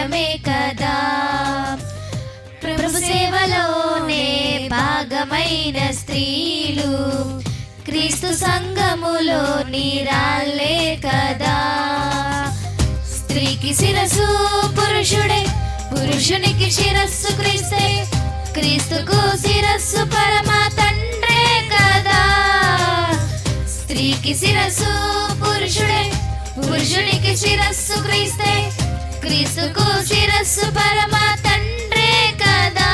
సైన్యమే కదా. ప్రభు సేవలోనే భాగమైన స్త్రీలు క్రీస్తు సంఘములో నీరాళ్ళే కదా. స్త్రీకి శిరస్సు పురుషుడే, పురుషునికి శిరస్సు క్రీస్తే, క్రీస్తుకు శిరస్సు పరమ తండ్రే కదా. స్త్రీకి శిరస్సు పురుషుడే, పురుషునికి శిరస్సు క్రీస్తే, క్రీస్తుకు శిరస్సు పరమ తండ్రే కదా.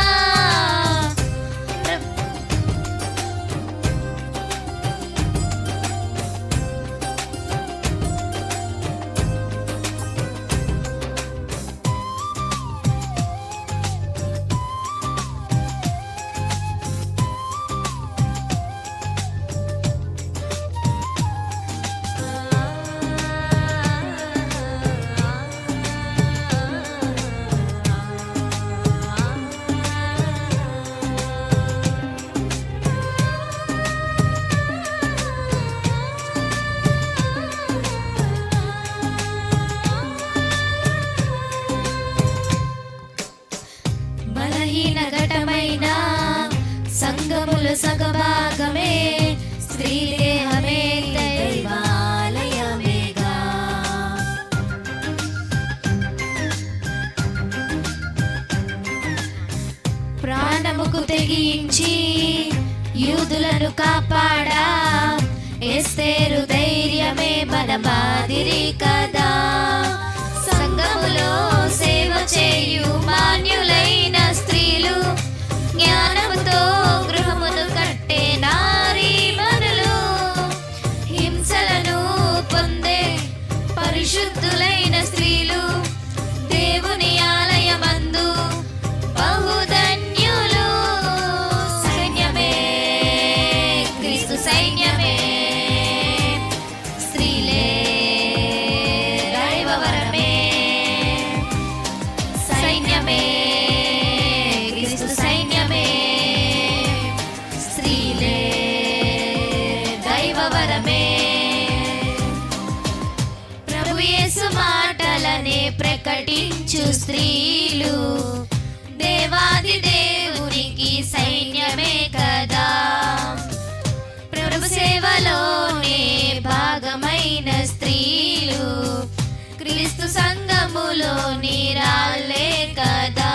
ఘటమైన సంఘముల సగభాగమే స్త్రీ దేహమే దైవాలయమేగా. ప్రాణముకు తెగించి యూదులను కాపాడా ఎస్తేరు ధైర్యమే మన మాదిరి కదా. సంఘములో సేవ చేయు మాన్యులైన స్త్రీలు, జ్ఞానముతో గృహమును కట్టే నారీమణులు, హింసలను పొందే పరిశుద్ధులైన స్త్రీలు దేవుని ఆలయమందు బహుధన్యులు. సైన్యమే క్రీస్తు సైన్యమే, స్త్రీలే దైవవరమే. సైన్యమే క్రీస్తు సైన్యమే, స్త్రీలే దైవవరమే. ప్రభు యేసు మాటలనే ప్రకటించు స్త్రీలు దేవాది దేవునికి సైన్యమే కదా. ప్రభు సేవలోనే భాగమైన స్త్రీలు క్రీస్తు సంఘములో నీరాళ్ళే కదా.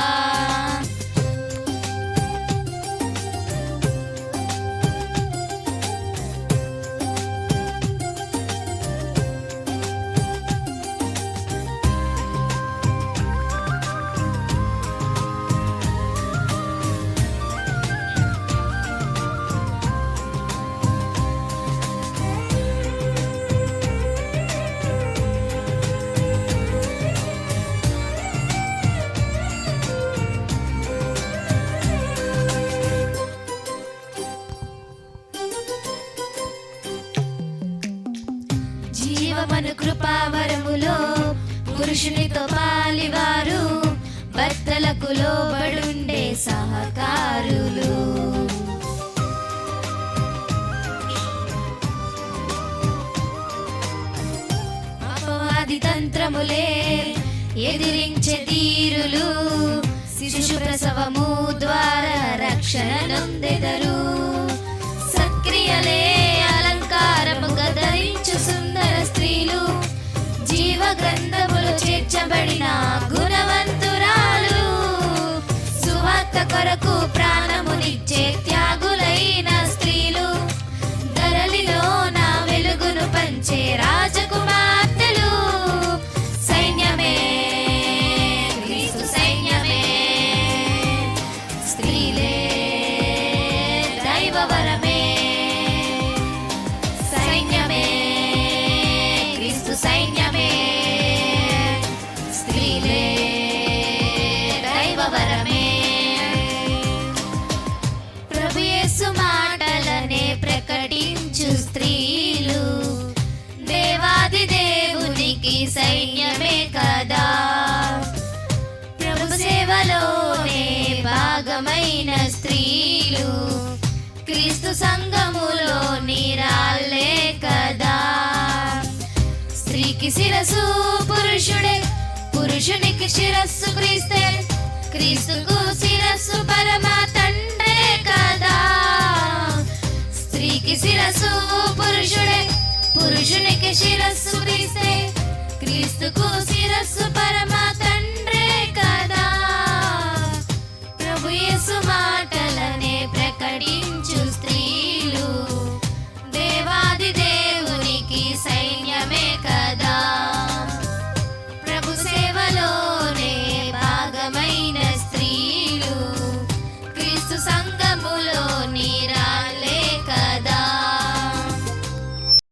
జీవమను కృపావరములో పురుషునితో పాలివారు, భర్తలకు లోబడుండే సహకారులు. అపవాది తంత్రములే ఎదిరించే తీరులు, శిశు ప్రసవము ద్వారా రక్షణ నొందెదరు. సక్రియలే అలంకారముగా ధరించు సుందర స్త్రీలు, జీవ గ్రంథములు చేర్చబడిన గుణవంతురాలు. సువార్త కొరకు ప్రాణమునిచ్చే త్యాగులైన స్త్రీలు, ధరలిలో నా వెలుగును పంచే రాజకుమార్తెలు. సైన్యమే క్రీస్తు సైన్యమే, స్త్రీలే దైవవరమే. సైన్యమే క్రీస్తు సైన్యమే, స్త్రీలే దైవవరమే. ప్రభు యేసు మాటలనే ప్రకటించు స్త్రీలు దేవాది దేవునికి సైన్యమే కదా. ప్రభు సేవలోనే భాగమైన స్త్రీలు క్రీస్తు సంఘములో నీరాళ్ళే కదా. స్త్రీకి శిరస్సు పురుషుడే, పురుషునికి శిరస్సు క్రీస్తే, క్రీస్తుకు శిరస్సు పరమ తండ్రే కదా. స్త్రీకి శిరస్సు పురుషుడే, పురుషునికి శిరస్సు క్రీస్తే, క్రీస్తుకు